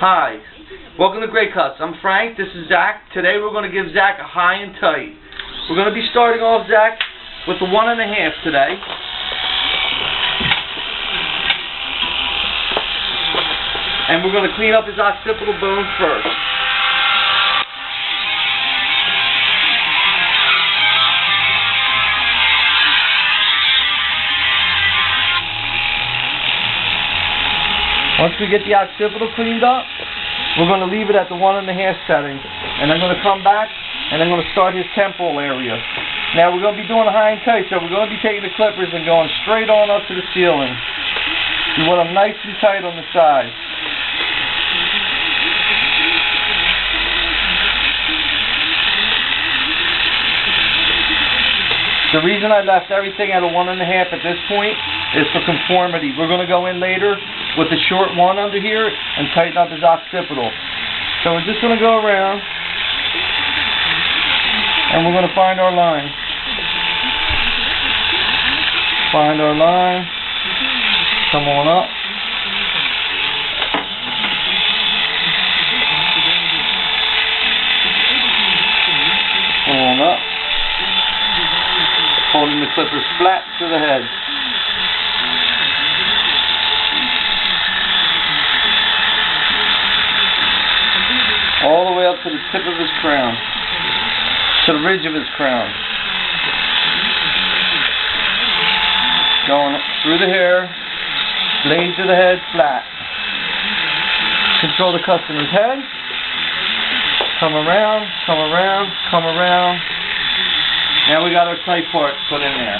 Hi, welcome to Great Cuts. I'm Frank, this is Zach. Today we're going to give Zach a high and tight. We're going to be starting off, Zach, with the 1.5 today. And we're going to clean up his occipital bone first. Once we get the occipital cleaned up, we're going to leave it at the 1.5 setting. And I'm going to come back and I'm going to start his temporal area. Now we're going to be doing a high and tight, so we're going to be taking the clippers and going straight on up to the ceiling. You want them nice and tight on the sides. The reason I left everything at a 1.5 at this point is for conformity. We're going to go in later with the short one under here and tighten up his occipital. So we're just going to go around and we're going to find our line. Find our line. Come on up. Come on up. Holding the clippers flat to the head. All the way up to the tip of his crown, to the ridge of his crown. Going through the hair, blades of the head flat. Control the customer's head. Come around, come around, come around. Now we got our tight part put in there.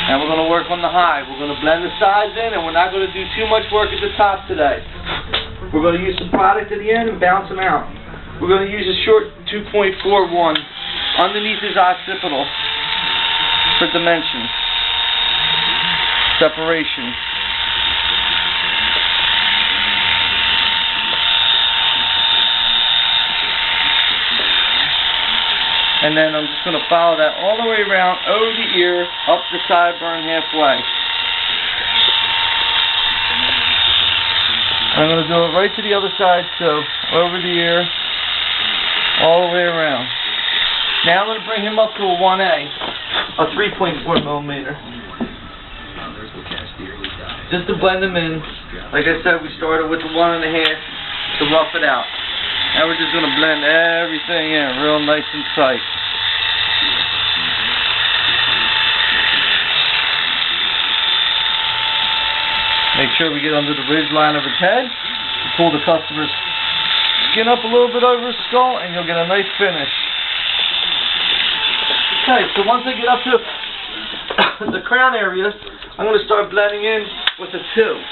Now we're going to work on the high. We're going to blend the sides in, and we're not going to do too much work at the top today. We're going to use some product at the end and bounce them out. We're going to use a short 2.41 underneath his occipital for dimension, separation. And then I'm just going to follow that all the way around, over the ear, up the sideburn halfway. I'm going to do it right to the other side, so over the ear, all the way around. Now I'm going to bring him up to a 1A, a 3.4 millimeter. Just to blend them in. Like I said, we started with the 1.5 to rough it out. Now we're just going to blend everything in real nice and tight. Make sure we get under the ridge line of his head. Pull the customer's skin up a little bit over his skull and you'll get a nice finish. Okay, so once I get up to the crown area, I'm going to start blending in with a 2.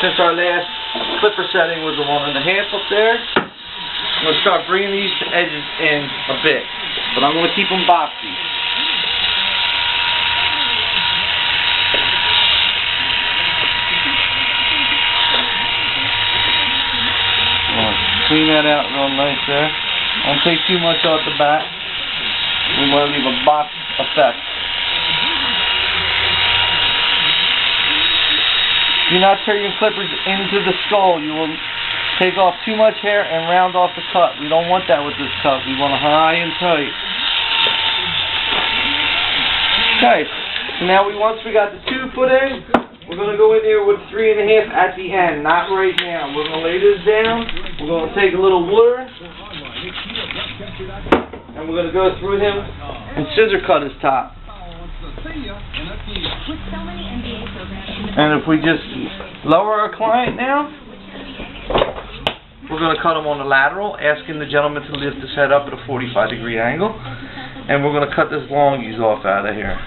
Since our last clipper setting was a 1.5 up there, I'm going to start bringing these edges in a bit. But I'm going to keep them boxy. Clean that out real nice there. Don't take too much off the back. We want to leave a box effect. Do not turn your clippers into the skull. You will take off too much hair and round off the cut. We don't want that with this cut. We want a high and tight. Okay, so now once we got the 2 put in, we're going to go in there with 3.5 at the end, not right now. We're going to lay this down. We're going to take a little water, and we're going to go through him and scissor cut his top. And if we just lower our client now, we're going to cut him on the lateral, asking the gentleman to lift his head up at a 45-degree angle, and we're going to cut this longies off out of here.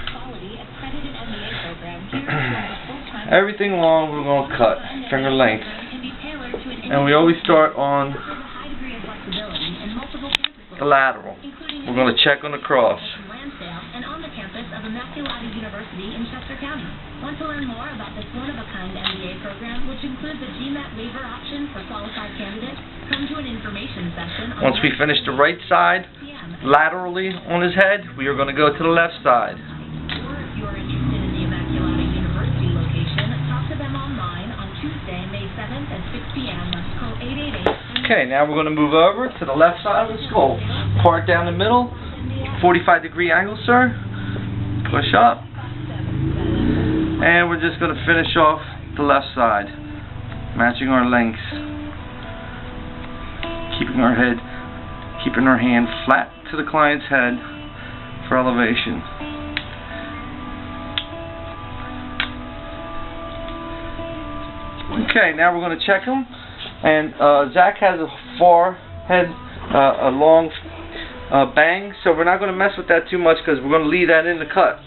Everything long we're going to cut, finger length. And we always start on the lateral. We're going to check on the cross. Want to learn more about this one-of-a-kind MBA program, which includes a GMAT waiver option for qualified candidates? Come to an information session. Once we finish the right side, laterally on his head, we are going to go to the left side. Tuesday, May 7th at 6 p.m. Okay, now we're going to move over to the left side of the skull. Part down the middle, 45-degree angle, sir. Push up. And we're just going to finish off the left side, matching our lengths. Keeping our hand flat to the client's head for elevation. Okay, now we're going to check them. And Zach has a forehead, a long bang, so we're not going to mess with that too much because we're going to leave that in the cut.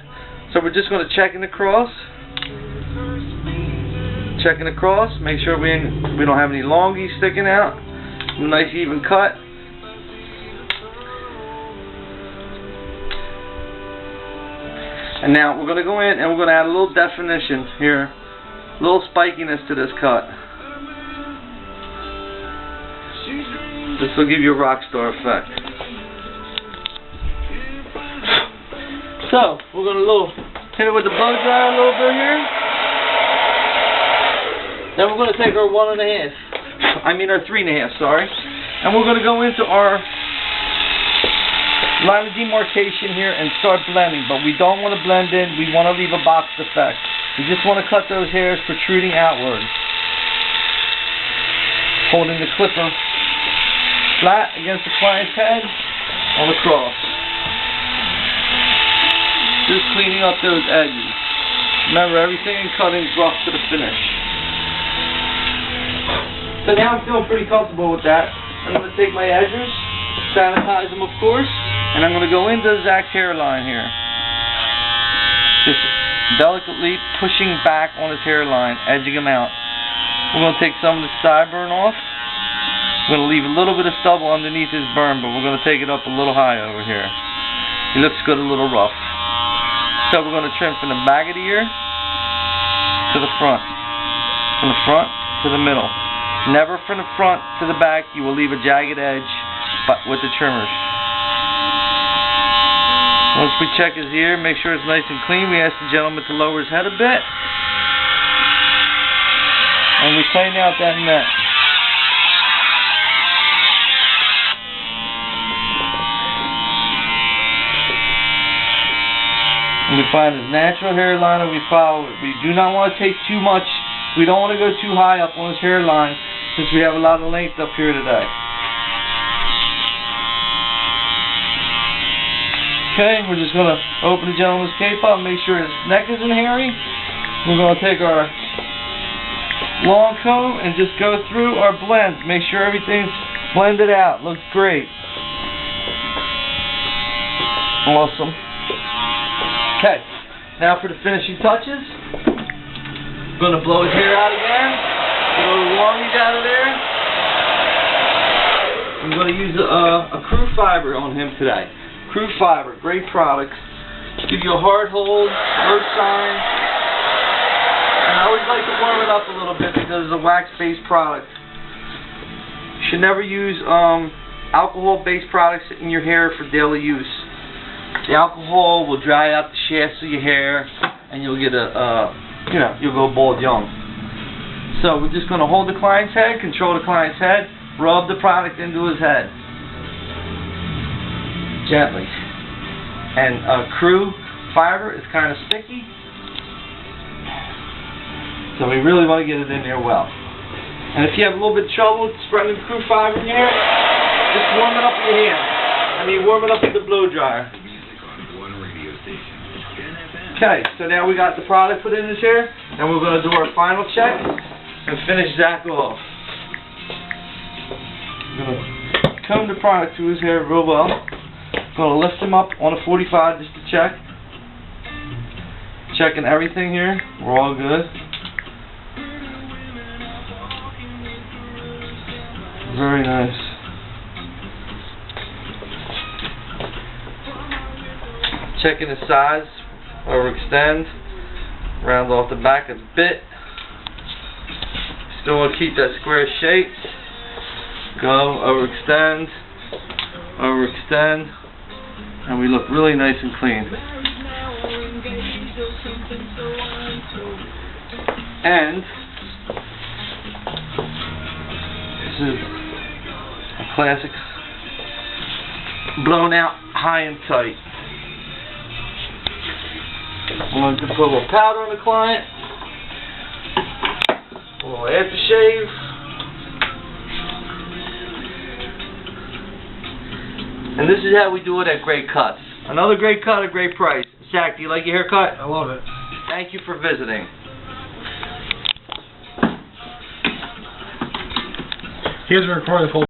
So we're just going to check in across. Checking across, make sure we don't have any longies sticking out. A nice even cut. And now we're going to go in and we're going to add a little definition here, a little spikiness to this cut. This will give you a rock star effect. So we're going to hit it with the blow dryer a little bit here. Then we're going to take our 3.5, sorry. And we're going to go into our line of demarcation here and start blending. But we don't want to blend in, we want to leave a box effect. We just want to cut those hairs protruding outward. Holding the clipper flat against the client's head on the cross. Just cleaning up those edges. Remember, everything in cutting is rough to the finish. So now I'm feeling pretty comfortable with that. I'm going to take my edges, sanitize them of course, and I'm going to go into Zach's hairline here. Just delicately pushing back on his hairline, edging him out. We're going to take some of the sideburn off. We're going to leave a little bit of stubble underneath his burn, but we're going to take it up a little high over here. He looks good, a little rough. So we're going to trim from the back of the ear to the front. From the front to the middle. Never from the front to the back. You will leave a jagged edge with the trimmers. Once we check his ear, make sure it's nice and clean, we ask the gentleman to lower his head a bit. And we tighten out that neck. And we find his natural hairline and we follow it. We do not want to take too much. We don't want to go too high up on his hairline since we have a lot of length up here today. Okay, we're just going to open the gentleman's cape up, make sure his neck isn't hairy. We're going to take our long comb and just go through our blends. Make sure everything's blended out. Looks great. Awesome. Okay, now for the finishing touches. I'm going to blow his hair out again. Get all the longies out of there. I'm going to use a crew fiber on him today. Crew fiber, great product. Give you a hard hold, no shine. And I always like to warm it up a little bit because it's a wax-based product. You should never use alcohol-based products in your hair for daily use. The alcohol will dry out the shafts of your hair, and you'll get you'll go bald young. So we're just going to hold the client's head, control the client's head, rub the product into his head. Gently. And crew fiber is kind of sticky, so we really want to get it in there well. And if you have a little bit of trouble spreading the crew fiber in your hair, just warm it up with your hand. Warm it up with the blow dryer. Okay, so now we got the product put in his hair, and we're going to do our final check and finish Zach off. I'm going to comb the product through his hair real well. I'm going to lift him up on a 45 just to check. Checking everything here. We're all good. Very nice. Checking the size. Overextend, round off the back a bit. Still want to keep that square shape. Go, overextend, overextend, and we look really nice and clean. And this is Classic. Blown out high and tight. I'm going to put a little powder on the client. A little aftershave. And this is how we do it at Great Cuts. Another great cut, a great price. Zach, do you like your haircut? I love it. Thank you for visiting. He hasn't recorded the whole